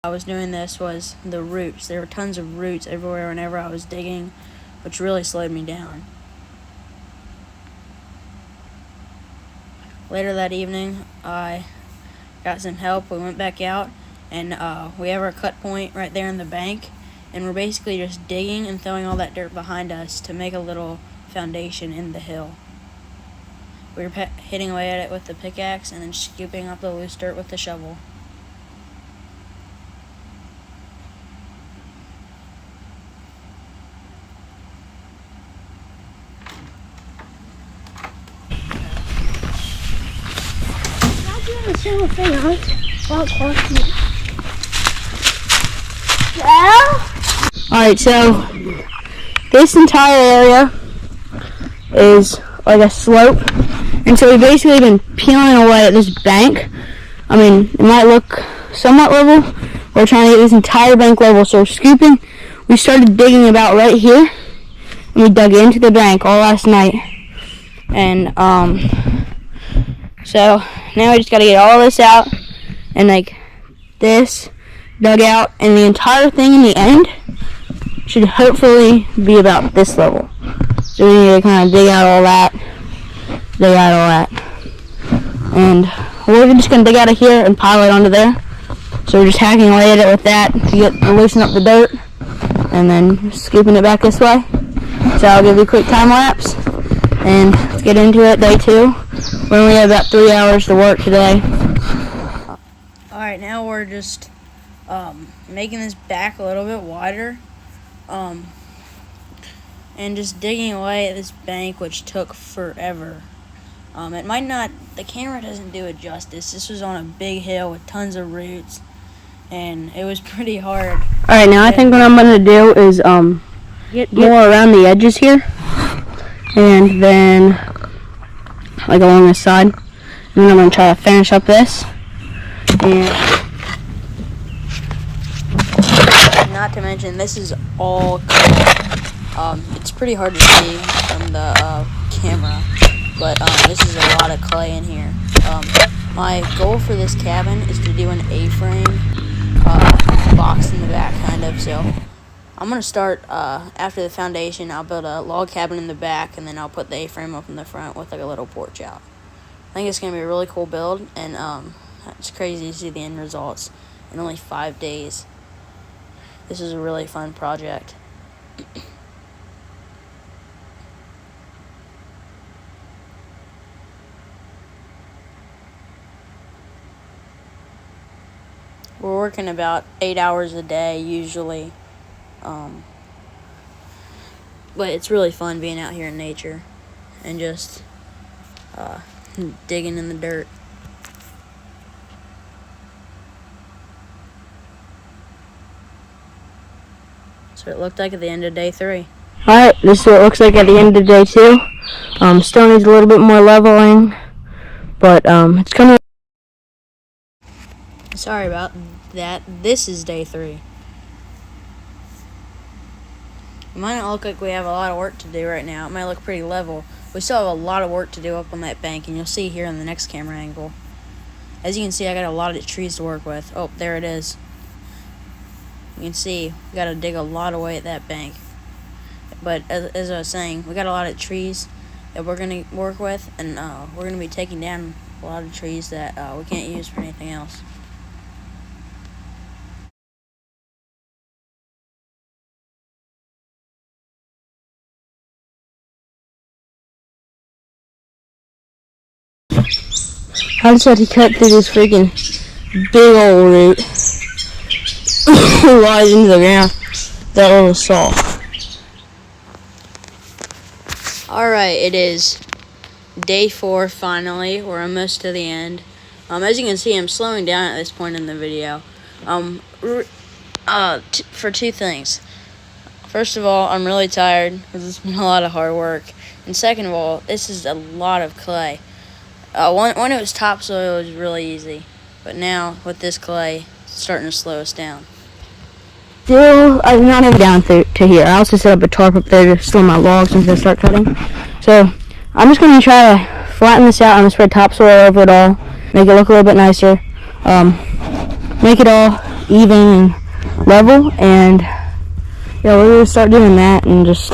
I was doing this was the roots. There were tons of roots everywhere whenever I was digging, which really slowed me down. Later that evening, I got some help. We went back out, and we have our cut point right there in the bank, and we're basically just digging and throwing all that dirt behind us to make a little foundation in the hill. We were hitting away at it with the pickaxe and then scooping up the loose dirt with the shovel. Alright, so this entire area is like a slope, and so we've basically been peeling away at this bank. I mean, it might look somewhat level. We're trying to get this entire bank level, so we're scooping. We started digging about right here, and we dug into the bank all last night. And so now we just gotta get all this out, and like this dug out, and the entire thing in the end should hopefully be about this level. So we need to kind of dig out all that, and we're just gonna dig out of here and pile it onto there. So we're just hacking away at it with that to loosen up the dirt, and then scooping it back this way. So I'll give you a quick time lapse, and let's get into it. Day 2. We only have about 3 hours to work today. Alright, now we're just making this back a little bit wider, and just digging away at this bank, which took forever. It might not, the camera doesn't do it justice. This was on a big hill with tons of roots, and it was pretty hard. Alright, now I think what I'm going to do is get more around the edges here, and then like along this side, and then I'm going to try to finish up this. And not to mention, this is all clay. It's pretty hard to see from the camera, but this is a lot of clay in here. My goal for this cabin is to do an A-frame box in the back, kind of. So I'm going to start, after the foundation, I'll build a log cabin in the back, and then I'll put the A-frame up in the front with like a little porch out. I think it's going to be a really cool build, and it's crazy to see the end results in only 5 days. This is a really fun project. We're working about 8 hours a day usually, but it's really fun being out here in nature and just digging in the dirt. So it looked like at the end of day 3. alright, this is what it looks like at the end of day 2. Still needs a little bit more leveling, but it's coming. Sorry about that. This is day 3. It might not look like we have a lot of work to do right now. It might look pretty level. We still have a lot of work to do up on that bank, and you'll see here in the next camera angle. As you can see, I got a lot of trees to work with. Oh, there it is. You can see we got to dig a lot away at that bank. But as I was saying, we got a lot of trees that we're going to work with, and we're going to be taking down a lot of trees that we can't use for anything else. I just had to cut through this freaking big old root. Lies into the ground. That little saw. Alright, it is day 4 finally. We're almost to the end. As you can see, I'm slowing down at this point in the video. For 2 things. First of all, I'm really tired because it's been a lot of hard work. And second of all, this is a lot of clay. When it was topsoil, it was really easy. But now, with this clay, it's starting to slow us down. Still, I'm not even down to here. I also set up a tarp up there to store my logs until I start cutting. So, I'm just going to try to flatten this out. I'm going to spread topsoil over it all, make it look a little bit nicer. Make it all even and level, and yeah, we're gonna start doing that and just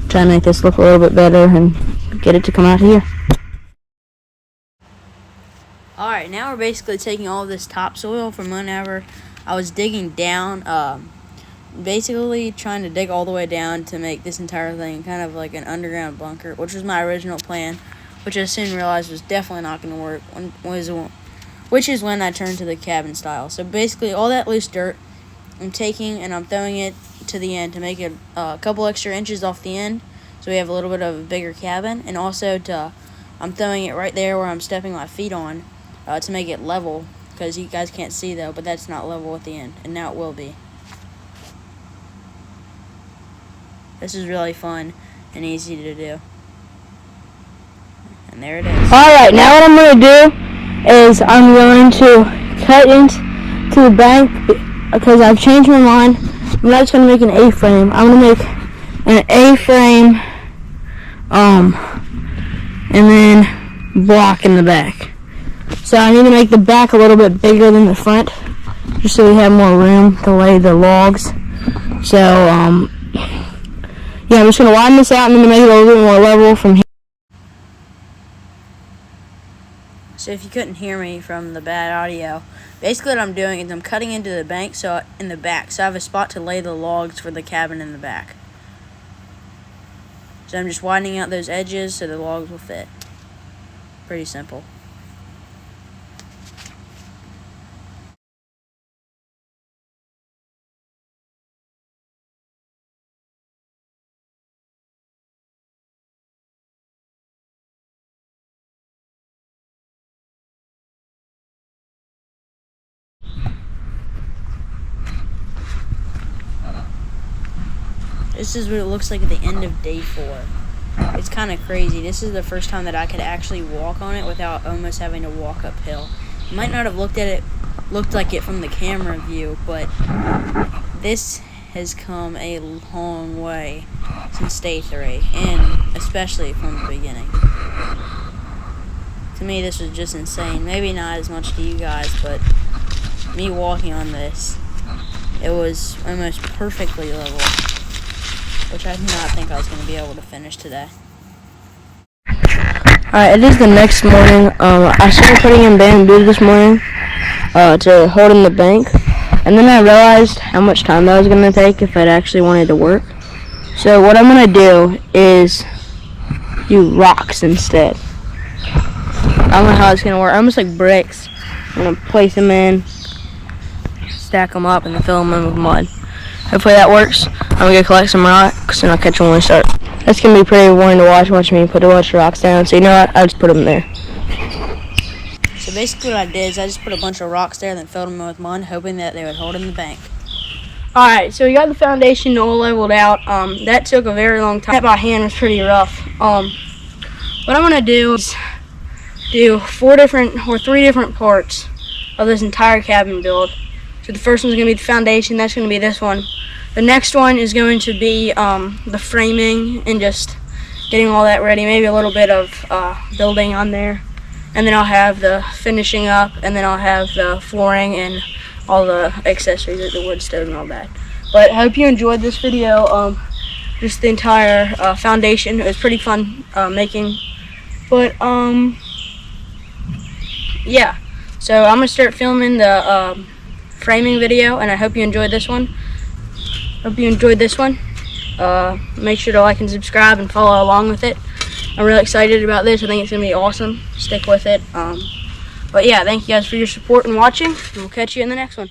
try to make this look a little bit better and get it to come out here. Alright, now we're basically taking all of this topsoil from whenever I was digging down, basically trying to dig all the way down to make this entire thing kind of like an underground bunker, which was my original plan, which I soon realized was definitely not going to work, which is when I turned to the cabin style. So basically all that loose dirt I'm taking and I'm throwing it to the end to make it a couple extra inches off the end, so we have a little bit of a bigger cabin, and also I'm throwing it right there where I'm stepping my feet on to make it level, because you guys can't see though, but that's not level at the end, and now it will be. This is really fun and easy to do. And there it is. Alright, now what I'm going to do is I'm going to cut into the bank because I've changed my mind. I'm not just going to make an A-frame. I'm going to make an A-frame and then block in the back. So I need to make the back a little bit bigger than the front just so we have more room to lay the logs. So yeah, I'm just going to widen this out and then make it a little bit more level from here. So if you couldn't hear me from the bad audio, basically what I'm doing is I'm cutting into the bank, in the back, so I have a spot to lay the logs for the cabin in the back. So I'm just widening out those edges so the logs will fit. Pretty simple. This is what it looks like at the end of day 4. It's kind of crazy. This is the first time that I could actually walk on it without almost having to walk uphill. You might not have looked like it from the camera view, but this has come a long way since day 3, and especially from the beginning. To me, this was just insane. Maybe not as much to you guys, but me walking on this, it was almost perfectly level, which I did not think I was going to be able to finish today. Alright, it is the next morning. I started putting in bamboo this morning to hold in the bank, and then I realized how much time that was going to take if I'd actually wanted to work. So what I'm going to do is do rocks instead. I don't know how it's going to work. Almost like bricks. I'm going to place them in, stack them up, and then fill them in with mud. Hopefully that works. I'm going to go collect some rocks, and I'll catch them when we start. That's going to be pretty boring to watch me put a bunch of rocks down. So you know what? I'll just put them there. So basically what I did is I just put a bunch of rocks there and then filled them with mud, hoping that they would hold in the bank. Alright, so we got the foundation all leveled out. That took a very long time. That by hand was pretty rough. What I'm going to do is do 3 different parts of this entire cabin build. So the first one's going to be the foundation. That's going to be this one. The next one is going to be the framing and just getting all that ready. Maybe a little bit of building on there. And then I'll have the finishing up, and then I'll have the flooring and all the accessories like the wood stove and all that. But I hope you enjoyed this video. Just the entire foundation. It was pretty fun making. But yeah. So I'm going to start filming the framing video, and I hope you enjoyed this one. Make sure to like and subscribe and follow along with it. I'm really excited about this. I think it's going to be awesome. Stick with it. But yeah, thank you guys for your support and watching, and we'll catch you in the next one.